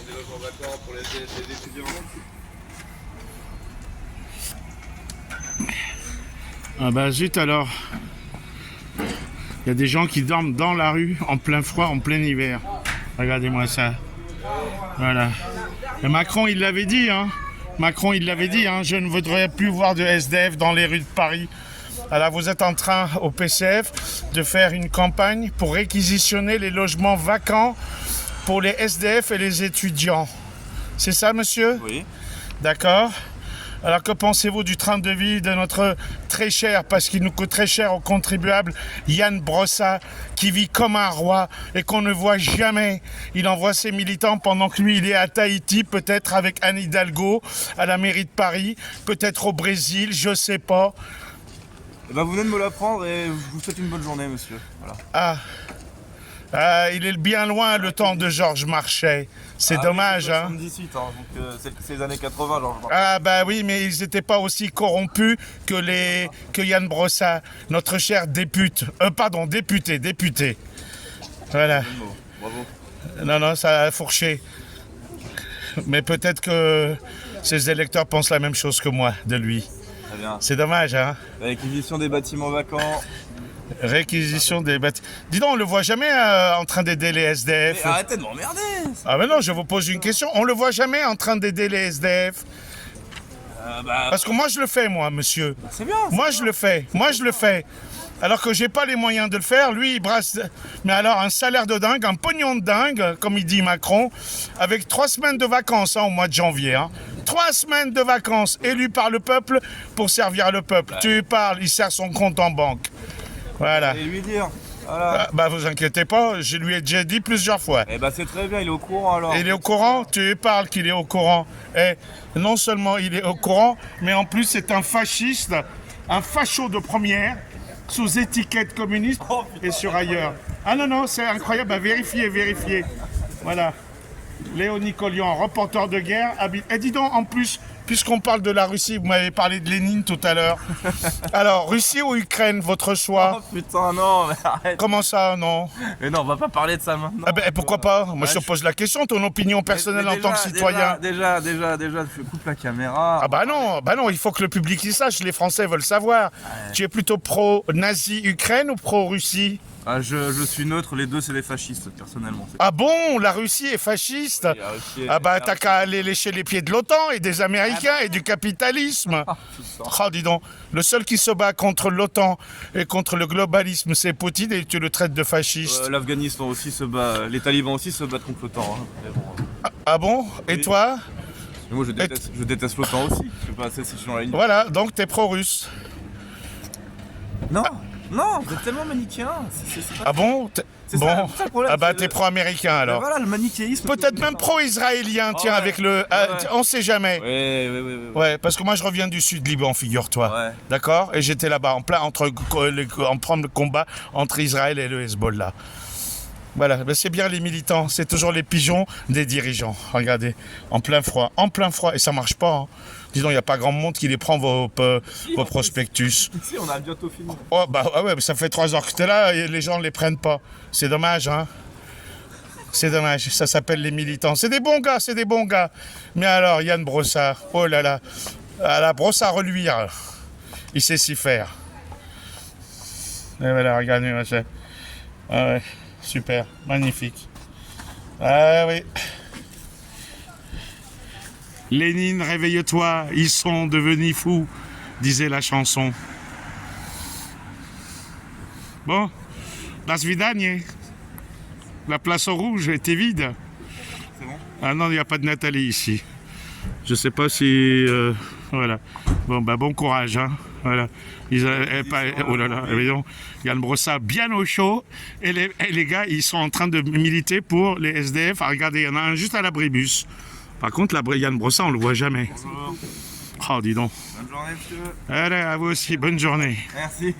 des logements vacants pour les étudiants. Ah bah zut alors. Il y a des gens qui dorment dans la rue en plein froid, en plein hiver. Regardez-moi ça. Voilà. Et Macron, il l'avait dit, hein. Macron, il l'avait dit, hein. Je ne voudrais plus voir de SDF dans les rues de Paris. Alors vous êtes en train, au PCF, de faire une campagne pour réquisitionner les logements vacants pour les SDF et les étudiants. C'est ça, monsieur? Oui. D'accord. Alors que pensez-vous du train de vie de notre très cher, parce qu'il nous coûte très cher aux contribuables, Yann Brossa, qui vit comme un roi et qu'on ne voit jamais. Il envoie ses militants pendant que lui il est à Tahiti, peut-être avec Anne Hidalgo, à la mairie de Paris, peut-être au Brésil, je sais pas. Eh ben, vous venez de me l'apprendre et je vous souhaite une bonne journée, monsieur. Voilà. Il est bien loin le temps de Georges Marchais. C'est dommage, oui, hein. 78, hein, donc c'est les années 80, genre. Ah bah oui, mais ils n'étaient pas aussi corrompus que Yann Brossa, notre cher député. Député. Voilà. Bravo. Non, ça a fourché. Mais peut-être que ses électeurs pensent la même chose que moi de lui. Très bien. C'est dommage, hein. L'acquisition des bâtiments vacants. Réquisition des bâtiments. Dis donc, on le voit jamais en train d'aider les SDF. Mais arrêtez de m'emmerder. Ah mais non, je vous pose une question. On le voit jamais en train d'aider les SDF. Parce que moi je le fais, moi, monsieur. C'est bien. Moi je le fais. Alors que j'ai pas les moyens de le faire, lui il brasse. Mais alors un salaire de dingue, un pognon de dingue, comme il dit Macron, avec 3 semaines de vacances au mois de janvier. 3 semaines de vacances élues par le peuple pour servir le peuple. Tu parles, il sert son compte en banque. Voilà. Et lui dire. Voilà. Vous inquiétez pas, je lui ai déjà dit plusieurs fois. Eh ben c'est très bien, il est au courant alors. Il est au courant? Tu parles qu'il est au courant. Et non seulement il est au courant, mais en plus c'est un fasciste, un facho de première, sous étiquette communiste et sur ailleurs. Ah non, c'est incroyable, vérifiez. Voilà. Léo Nicolian, reporter de guerre, habite. Et dis donc, en plus, puisqu'on parle de la Russie, vous m'avez parlé de Lénine tout à l'heure. Alors, Russie ou Ukraine, votre choix? Oh putain, non, mais arrête. Comment ça, non? Mais non, on va pas parler de ça maintenant. Ah ben, pourquoi pas? Moi, je te pose la question, ton opinion personnelle en tant que citoyen. Déjà, je coupe la caméra. Ah bah non, il faut que le public y sache, les Français veulent savoir. Tu es plutôt pro-nazi Ukraine ou pro-Russie? Ah, je suis neutre, les deux c'est des fascistes, personnellement. Ah bon, la Russie est fasciste? Oui, la Russie est- Ah bah t'as qu'à aller lécher les pieds de l'OTAN et des Américains et du capitalisme. Oh dis donc, le seul qui se bat contre l'OTAN et contre le globalisme c'est Poutine et tu le traites de fasciste. L'Afghanistan aussi se bat, les talibans aussi se battent contre l'OTAN. Hein. Mais bon, Ah bon? Et Oui. toi? mais moi je déteste l'OTAN aussi, je sais pas, c'est dans la ligne. Voilà, donc t'es pro-russe. Non, vous êtes tellement manichéen. C'est pas... Ah bon? C'est Bon, ça le problème, ah bah c'est t'es le- pro-américain Ben alors. voilà, le manichéisme. Peut-être même pro-israélien, tiens, ouais. avec le... on sait jamais. Oui. Ouais, parce que moi je reviens du sud Liban, figure-toi. Ouais. D'accord? Et j'étais là-bas en plein en plein de combat entre Israël et le Hezbollah. Voilà, ben c'est bien les militants, c'est toujours les pigeons des dirigeants. Regardez, en plein froid, et ça marche pas. Hein. Dis donc, il n'y a pas grand monde qui les prend vos prospectus. Ici, on a bientôt fini. Oh, bah ouais, mais ça fait 3 heures que t'es là et les gens ne les prennent pas. C'est dommage, hein? C'est dommage, ça s'appelle les militants. C'est des bons gars. Mais alors, Yann Brossard, oh là là, à la brosse à reluire, il sait s'y faire. Et voilà, regardez, machin. Ah ouais, super, magnifique. Ah oui. Lénine, réveille-toi, ils sont devenus fous, disait la chanson. Bon, das vidanie. La place au rouge était vide. C'est bon? Ah non, il n'y a pas de Nathalie ici. Je sais pas si... voilà. Bon, bah bon courage, hein. Voilà. Oh là là, voyons, Yann Brossard bien au chaud. Et les gars, ils sont en train de militer pour les SDF. Ah, regardez, il y en a un juste à l'abribus. Par contre, Yann Brossard, on le voit jamais. Bonjour. Oh, dis donc. Bonne journée, monsieur. Allez, à vous aussi, bonne journée. Merci.